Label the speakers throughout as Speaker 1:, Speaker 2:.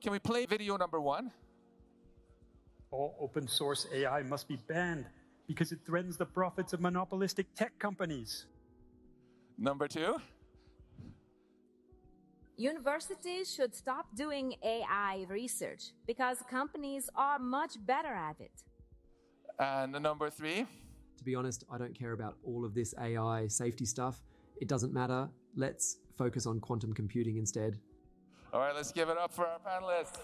Speaker 1: can we play video number 1?
Speaker 2: All open source AI must be banned because it threatens the profits of monopolistic tech companies.
Speaker 1: Number 2?
Speaker 3: Universities should stop doing AI research because companies are much better at it.
Speaker 1: And number 3?
Speaker 4: To be honest, I don't care about all of this AI safety stuff. It doesn't matter. Let's focus on quantum computing instead.
Speaker 1: All right, let's give it up for our panelists.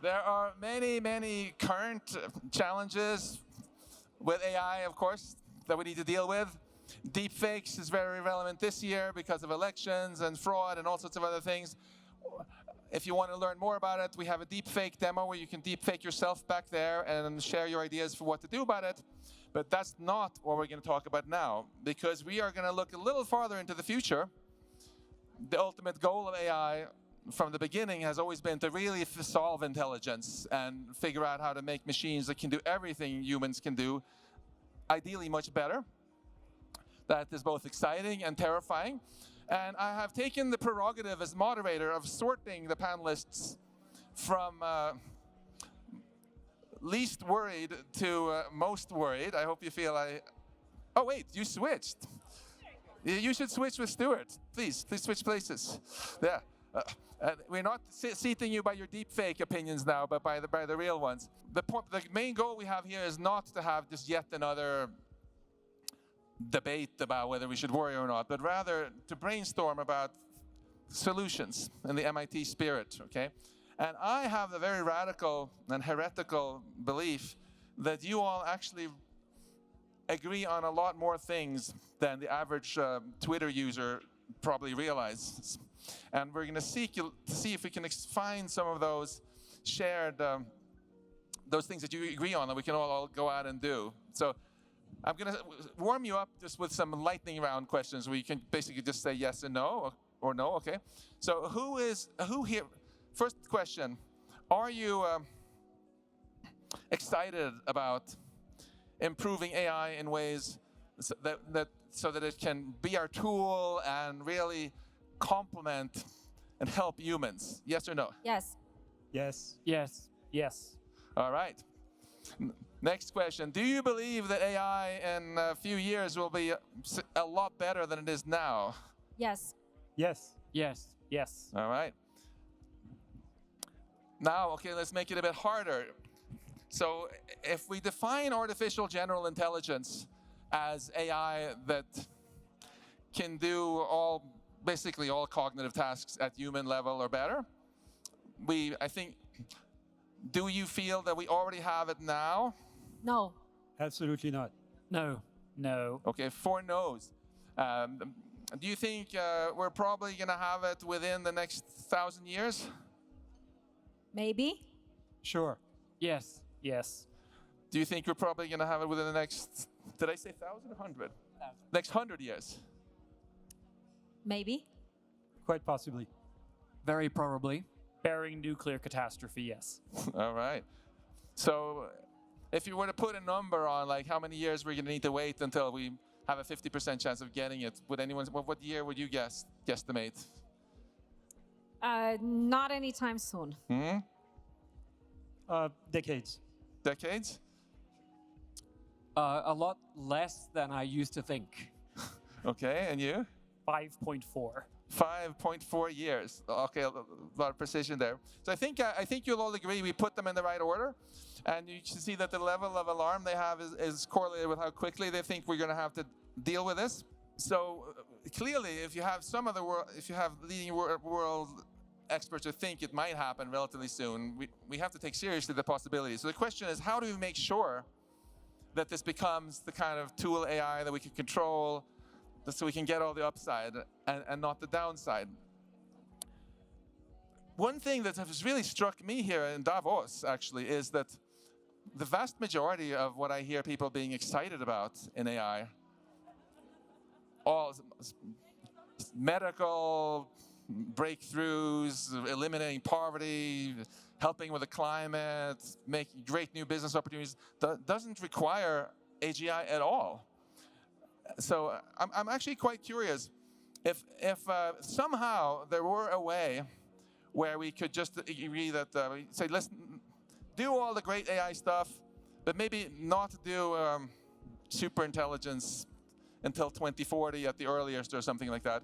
Speaker 1: There are many, many current challenges with AI, of course, that we need to deal with. Deepfakes is very relevant this year because of elections and fraud and all sorts of other things. If you want to learn more about it, we have a deepfake demo where you can deepfake yourself back there and share your ideas for what to do about it. But that's not what we're going to talk about now, because we are going to look a little farther into the future. The ultimate goal of AI from the beginning has always been to really solve intelligence and figure out how to make machines that can do everything humans can do, ideally much better. That is both exciting and terrifying. And I have taken the prerogative as moderator of sorting the panelists from least worried to most worried. I hope you feel Oh wait, you switched. You should switch with Stuart. Please switch places. Yeah. We're not seating you by your deepfake opinions now, but by the real ones. The main goal we have here is not to have just yet another debate about whether we should worry or not, but rather to brainstorm about solutions in the MIT spirit, okay? And I have a very radical and heretical belief that you all actually agree on a lot more things than the average Twitter user probably realizes. And we're going to seek to see if we can find some of those shared, those things that you agree on that we can all go out and do. So I'm going to warm you up just with some lightning round questions where you can basically just say yes and no, or no, okay? So who here, first question, are you excited about improving AI in ways so that it can be our tool and really complement and help humans? Yes or no?
Speaker 3: Yes.
Speaker 2: Yes.
Speaker 5: Yes. Yes.
Speaker 1: All right. Next question. Do you believe that AI in a few years will be a lot better than it is now?
Speaker 3: Yes.
Speaker 2: Yes.
Speaker 5: Yes. Yes.
Speaker 1: All right. Now, okay, let's make it a bit harder. So if we define artificial general intelligence as AI that can do basically all cognitive tasks at human level or better, I think, do you feel that we already have it now?
Speaker 3: No.
Speaker 2: Absolutely not.
Speaker 5: No. No.
Speaker 1: Okay, 4 no's. Do you think we're probably going to have it within the next 1,000 years?
Speaker 3: Maybe.
Speaker 2: Sure.
Speaker 5: Yes. Yes.
Speaker 1: Do you think we're probably going to have it within the next, did I say 1,000 or 100? Next 100 years?
Speaker 3: Maybe.
Speaker 2: Quite possibly.
Speaker 5: Very probably. Barring nuclear catastrophe, yes.
Speaker 1: All right. So if you were to put a number on like how many years we're going to need to wait until we have a 50% chance of getting it, what year would you guesstimate?
Speaker 3: Not anytime soon.
Speaker 2: Decades.
Speaker 1: Decades?
Speaker 5: A lot less than I used to think.
Speaker 1: Okay, and you?
Speaker 5: 5.4.
Speaker 1: 5.4 years. Okay, a lot of precision there. So I think you'll all agree we put them in the right order, and you can see that the level of alarm they have is correlated with how quickly they think we're going to have to deal with this. So clearly, if you have leading world experts who think it might happen relatively soon, we have to take seriously the possibilities. So the question is, how do we make sure that this becomes the kind of tool AI that we can control, so we can get all the upside and not the downside? One thing that has really struck me here in Davos, actually, is that the vast majority of what I hear people being excited about in AI, all medical breakthroughs, eliminating poverty, helping with the climate, making great new business opportunities, doesn't require AGI at all. So I'm actually quite curious if somehow there were a way where we could just agree that we say, listen, do all the great AI stuff, but maybe not do super intelligence until 2040 at the earliest or something like that.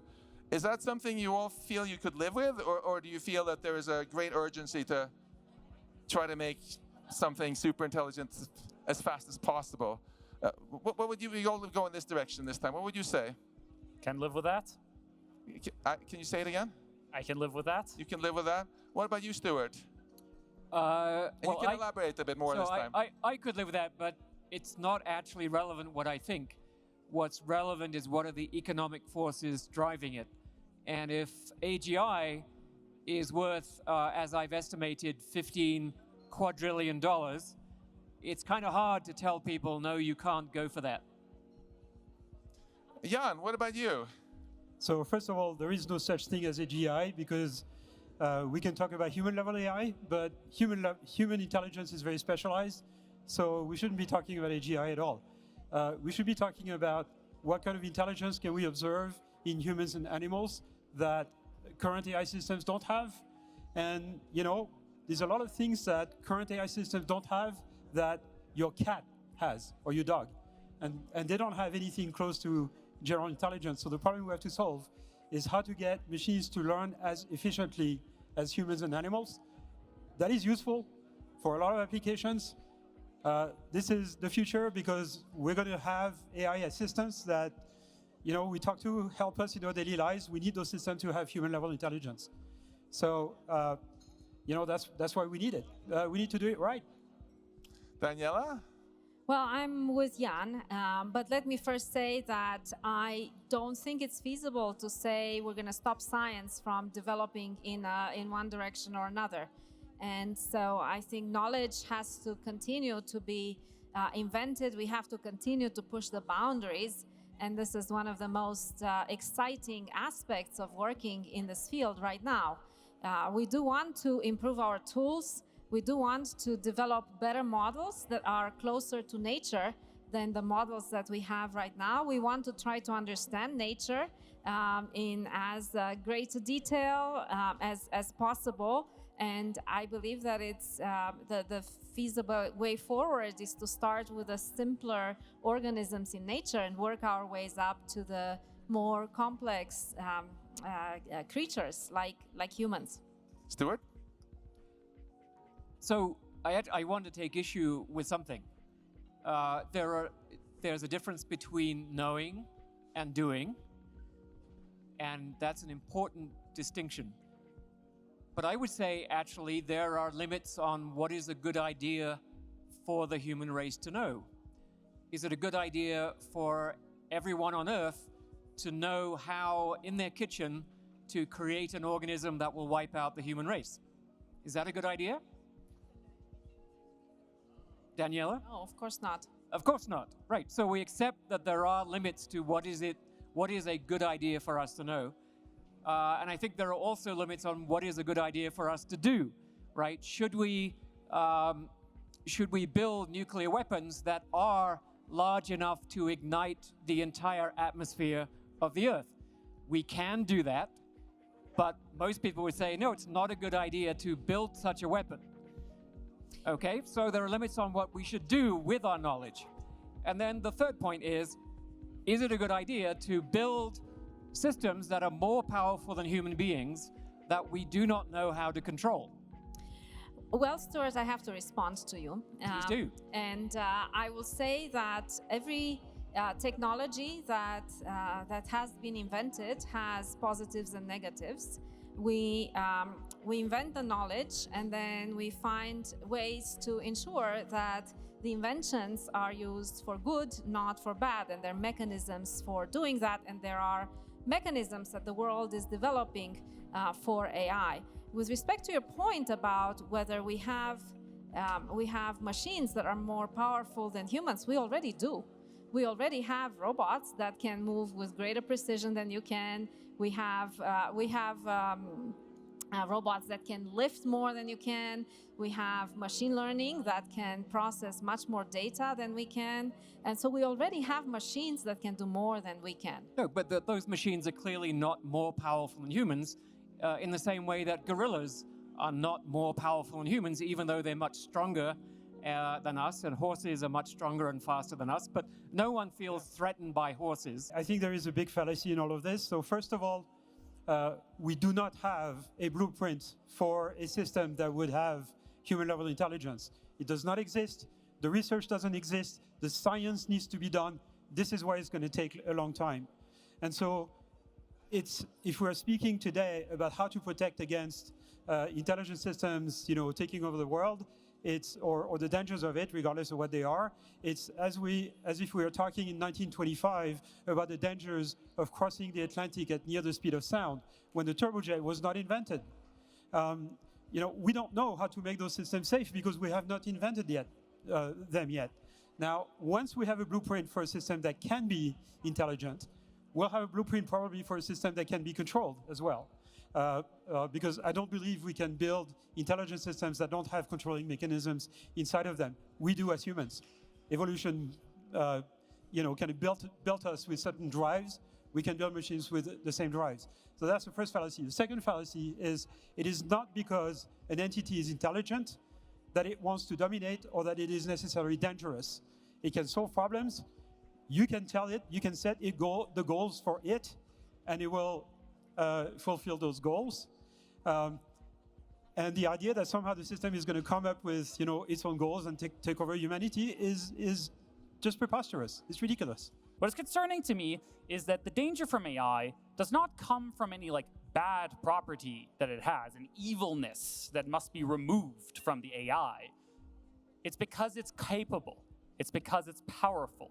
Speaker 1: Is that something you all feel you could live with, or do you feel that there is a great urgency to try to make something super intelligent as fast as possible? What would you, we all go in this direction this time, what would you say?
Speaker 5: Can live with that.
Speaker 1: Can you say it again?
Speaker 5: I can live with that.
Speaker 1: You can live with that? What about you, Stuart?
Speaker 6: Well,
Speaker 1: You can elaborate a bit more this time.
Speaker 6: I could live with that, but it's not actually relevant what I think. What's relevant is what are the economic forces driving it. And if AGI is worth, as I've estimated, $15 quadrillion, it's kind of hard to tell people, no, you can't go for that.
Speaker 1: Jan, what about you?
Speaker 2: So first of all, there is no such thing as AGI because we can talk about human-level AI, but human intelligence is very specialized, so we shouldn't be talking about AGI at all. We should be talking about what kind of intelligence can we observe in humans and animals that current AI systems don't have. And, you know, there's a lot of things that current AI systems don't have that your cat has or your dog. And they don't have anything close to general intelligence. So the problem we have to solve is how to get machines to learn as efficiently as humans and animals. That is useful for a lot of applications. This is the future because we're going to have AI assistants that, you know, we talk to help us in our daily lives. We need those systems to have human-level intelligence. So, you know, that's why we need it. We need to do it right.
Speaker 1: Daniela?
Speaker 3: Well, I'm with Jan, but let me first say that I don't think it's feasible to say we're going to stop science from developing in one direction or another. And so I think knowledge has to continue to be invented. We have to continue to push the boundaries. And this is one of the most exciting aspects of working in this field right now. We do want to improve our tools. We do want to develop better models that are closer to nature than the models that we have right now. We want to try to understand nature in as great detail as possible. And I believe that it's the feasible way forward is to start with the simpler organisms in nature and work our ways up to the more complex creatures like humans.
Speaker 1: Stuart?
Speaker 6: So I want to take issue with something. There's a difference between knowing and doing, and that's an important distinction. But I would say, actually, there are limits on what is a good idea for the human race to know. Is it a good idea for everyone on Earth to know how, in their kitchen, to create an organism that will wipe out the human race? Is that a good idea? Daniela?
Speaker 3: No, of course not.
Speaker 6: Of course not. Right. So we accept that there are limits to what is a good idea for us to know. And I think there are also limits on what is a good idea for us to do, right? Should we build nuclear weapons that are large enough to ignite the entire atmosphere of the Earth? We can do that, but most people would say, no, it's not a good idea to build such a weapon. Okay, so there are limits on what we should do with our knowledge. And then the third point is it a good idea to build systems that are more powerful than human beings that we do not know how to control?
Speaker 3: Well, Stuart, I have to respond to you.
Speaker 6: Please do.
Speaker 3: And I will say that every technology that has been invented has positives and negatives. We invent the knowledge, and then we find ways to ensure that the inventions are used for good, not for bad, and there are mechanisms for doing that, and there are mechanisms that the world is developing for AI. With respect to your point about whether we have machines that are more powerful than humans, we already do. We already have robots that can move with greater precision than you can. We have robots that can lift more than you can. We have machine learning that can process much more data than we can. And so we already have machines that can do more than we can.
Speaker 6: No, but those machines are clearly not more powerful than humans in the same way that gorillas are not more powerful than humans, even though they're much stronger than us, and horses are much stronger and faster than us. But no one feels threatened by horses.
Speaker 2: I think there is a big fallacy in all of this. So first of all, we do not have a blueprint for a system that would have human-level intelligence. It does not exist. The research doesn't exist. The science needs to be done. This is why it's going to take a long time. And so if we're speaking today about how to protect against intelligent systems, taking over the world, or the dangers of it, regardless of what they are, it's as if we were talking in 1925 about the dangers of crossing the Atlantic at near the speed of sound when the turbojet was not invented. We don't know how to make those systems safe because we have not invented them yet. Now, once we have a blueprint for a system that can be intelligent, we'll have a blueprint probably for a system that can be controlled as well. Because I don't believe we can build intelligent systems that don't have controlling mechanisms inside of them. We do as humans. Evolution, kind of built us with certain drives. We can build machines with the same drives. So that's the first fallacy. The second fallacy is it is not because an entity is intelligent that it wants to dominate or that it is necessarily dangerous. It can solve problems. You can tell it, you can set the goals for it, and it will fulfill those goals. And the idea that somehow the system is going to come up with its own goals and take over humanity is just preposterous. It's ridiculous.
Speaker 5: What is concerning to me is that the danger from AI does not come from any bad property that it has, an evilness that must be removed from the AI. It's because it's capable. It's because it's powerful.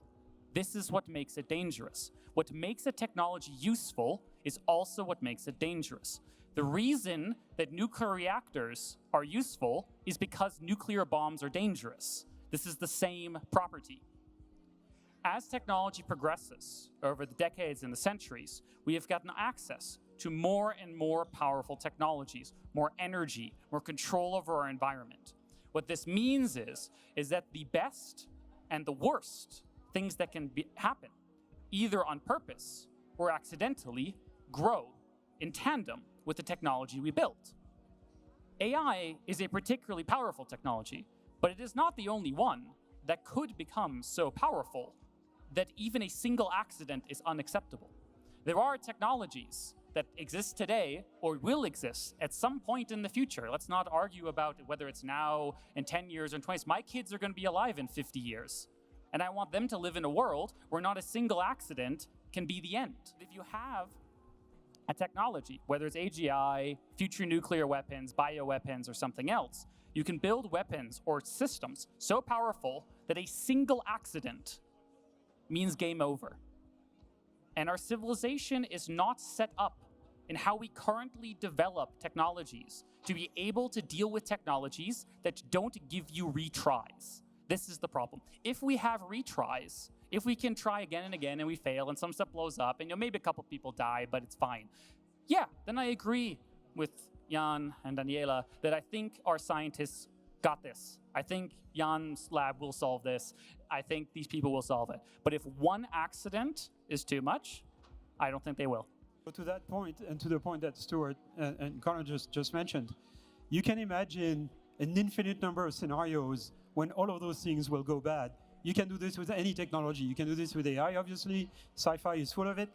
Speaker 5: This is what makes it dangerous. What makes a technology useful is also what makes it dangerous. The reason that nuclear reactors are useful is because nuclear bombs are dangerous. This is the same property. As technology progresses over the decades and the centuries, we have gotten access to more and more powerful technologies, more energy, more control over our environment. What this means is that the best and the worst things that can happen, either on purpose or accidentally, grow in tandem with the technology we built. AI is a particularly powerful technology, but it is not the only one that could become so powerful that even a single accident is unacceptable. There are technologies that exist today or will exist at some point in the future. Let's not argue about whether it's now, in 10 years, or in 20 years. My kids are going to be alive in 50 years. And I want them to live in a world where not a single accident can be the end. If you have a technology, whether it's AGI, future nuclear weapons, bioweapons, or something else, you can build weapons or systems so powerful that a single accident means game over. And our civilization is not set up in how we currently develop technologies to be able to deal with technologies that don't give you retries. This is the problem. If we have retries, if we can try again and again and we fail and some stuff blows up and maybe a couple people die, but it's fine. Yeah, then I agree with Jan and Daniela that I think our scientists got this. I think Jan's lab will solve this. I think these people will solve it. But if one accident is too much, I don't think they will.
Speaker 2: But to that point, and to the point that Stuart and Connor just mentioned, you can imagine an infinite number of scenarios when all of those things will go bad. You can do this with any technology. You can do this with AI, obviously. Sci-fi is full of it.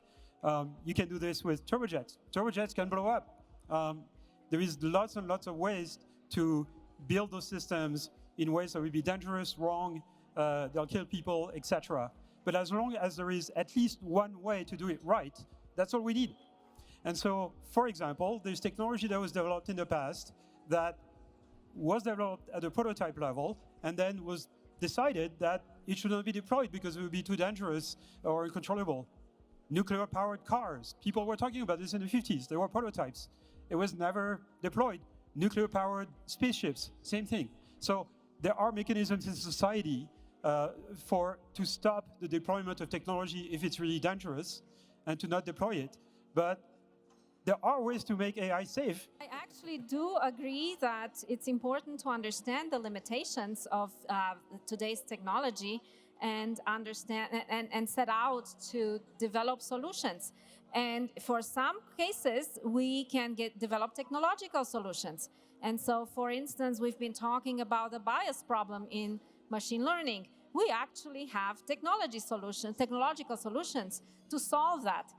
Speaker 2: You can do this with turbojets. Turbojets can blow up. There is lots and lots of ways to build those systems in ways that will be dangerous, wrong, they'll kill people, etc. But as long as there is at least one way to do it right, that's all we need. And so, for example, there's technology that was developed in the past that was developed at a prototype level and then was decided that it should not be deployed because it would be too dangerous or uncontrollable. Nuclear-powered cars. People were talking about this in the 50s. They were prototypes. It was never deployed. Nuclear-powered spaceships, same thing. So there are mechanisms in society to stop the deployment of technology if it's really dangerous and to not deploy it. But there are ways to make AI safe.
Speaker 3: I actually actually do agree that it's important to understand the limitations of today's technology and understand and set out to develop solutions. And for some cases, we can develop technological solutions. And so, for instance, we've been talking about the bias problem in machine learning. We actually have technological solutions to solve that.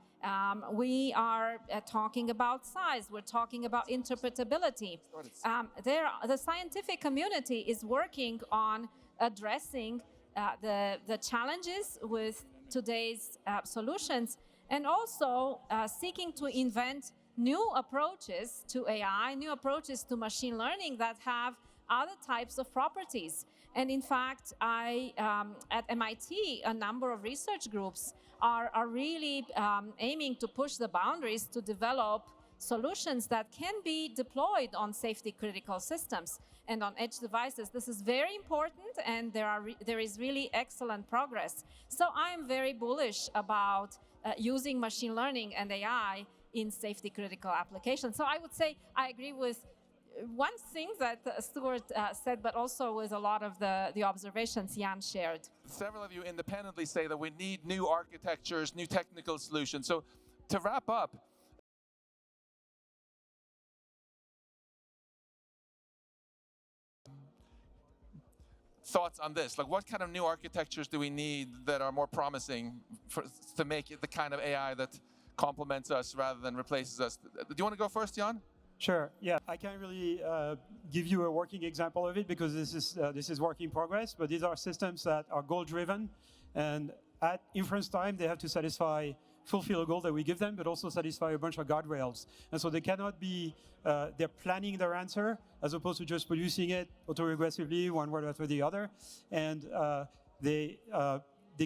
Speaker 3: We are talking about size. We're talking about interpretability. The scientific community is working on addressing the challenges with today's solutions, and also seeking to invent new approaches to AI, new approaches to machine learning that have other types of properties. And in fact, at MIT, a number of research groups are really aiming to push the boundaries to develop solutions that can be deployed on safety critical systems and on edge devices. This is very important, and there is really excellent progress. So I am very bullish about using machine learning and AI in safety critical applications. So I would say I agree with one thing that Stuart said, but also with a lot of the observations Jan shared.
Speaker 1: Several of you independently say that we need new architectures, new technical solutions. So to wrap up, thoughts on this? Like, what kind of new architectures do we need that are more promising to make it the kind of AI that complements us rather than replaces us? Do you want to go first, Jan?
Speaker 2: Sure. Yeah, I can't really give you a working example of it because this is work in progress. But these are systems that are goal-driven, and at inference time, they have to fulfill a goal that we give them, but also satisfy a bunch of guardrails. And so they cannot be, they're planning their answer as opposed to just producing it autoregressively, one word after the other. And they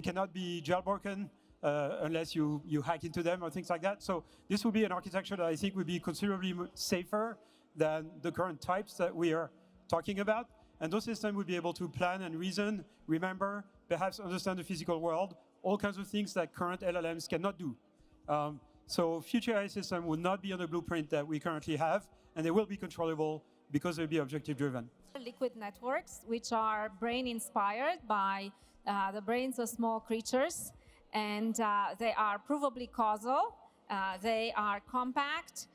Speaker 2: cannot be jailbroken unless you hack into them or things like that. So this would be an architecture that I think would be considerably safer than the current types that we are talking about. And those systems would be able to plan and reason, remember, perhaps understand the physical world, all kinds of things that current LLMs cannot do. So future AI systems will not be on the blueprint that we currently have, and they will be controllable because they'll be objective-driven.
Speaker 3: Liquid networks, which are brain-inspired by the brains of small creatures, and they are provably causal, they are compact,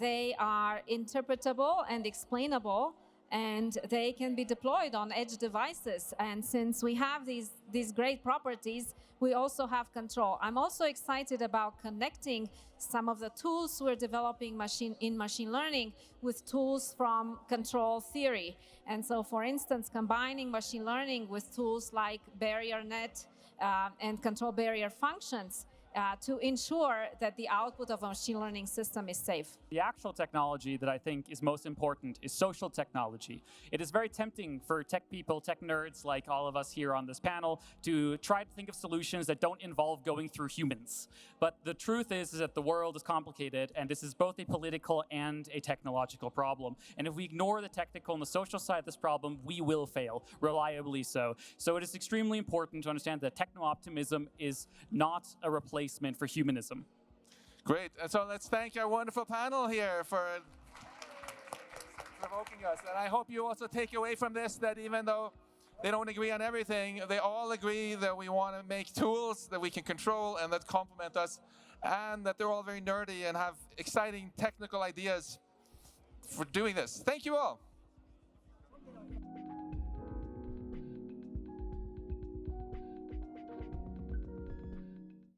Speaker 3: they are interpretable and explainable, and they can be deployed on edge devices. And since we have these great properties, we also have control. I'm also excited about connecting some of the tools we're developing in machine learning with tools from control theory. And so, for instance, combining machine learning with tools like barrier net and control barrier functions to ensure that the output of a machine learning system is safe.
Speaker 5: The actual technology that I think is most important is social technology. It is very tempting for tech people, tech nerds like all of us here on this panel to try to think of solutions that don't involve going through humans. But the truth is that the world is complicated, and this is both a political and a technological problem. And if we ignore the technical and the social side of this problem, we will fail, reliably so. So it is extremely important to understand that techno-optimism is not a replacement for humanism.
Speaker 1: Great. And so let's thank our wonderful panel here for provoking us. And I hope you also take away from this that even though they don't agree on everything, they all agree that we want to make tools that we can control and that complement us, and that they're all very nerdy and have exciting technical ideas for doing this. Thank you all.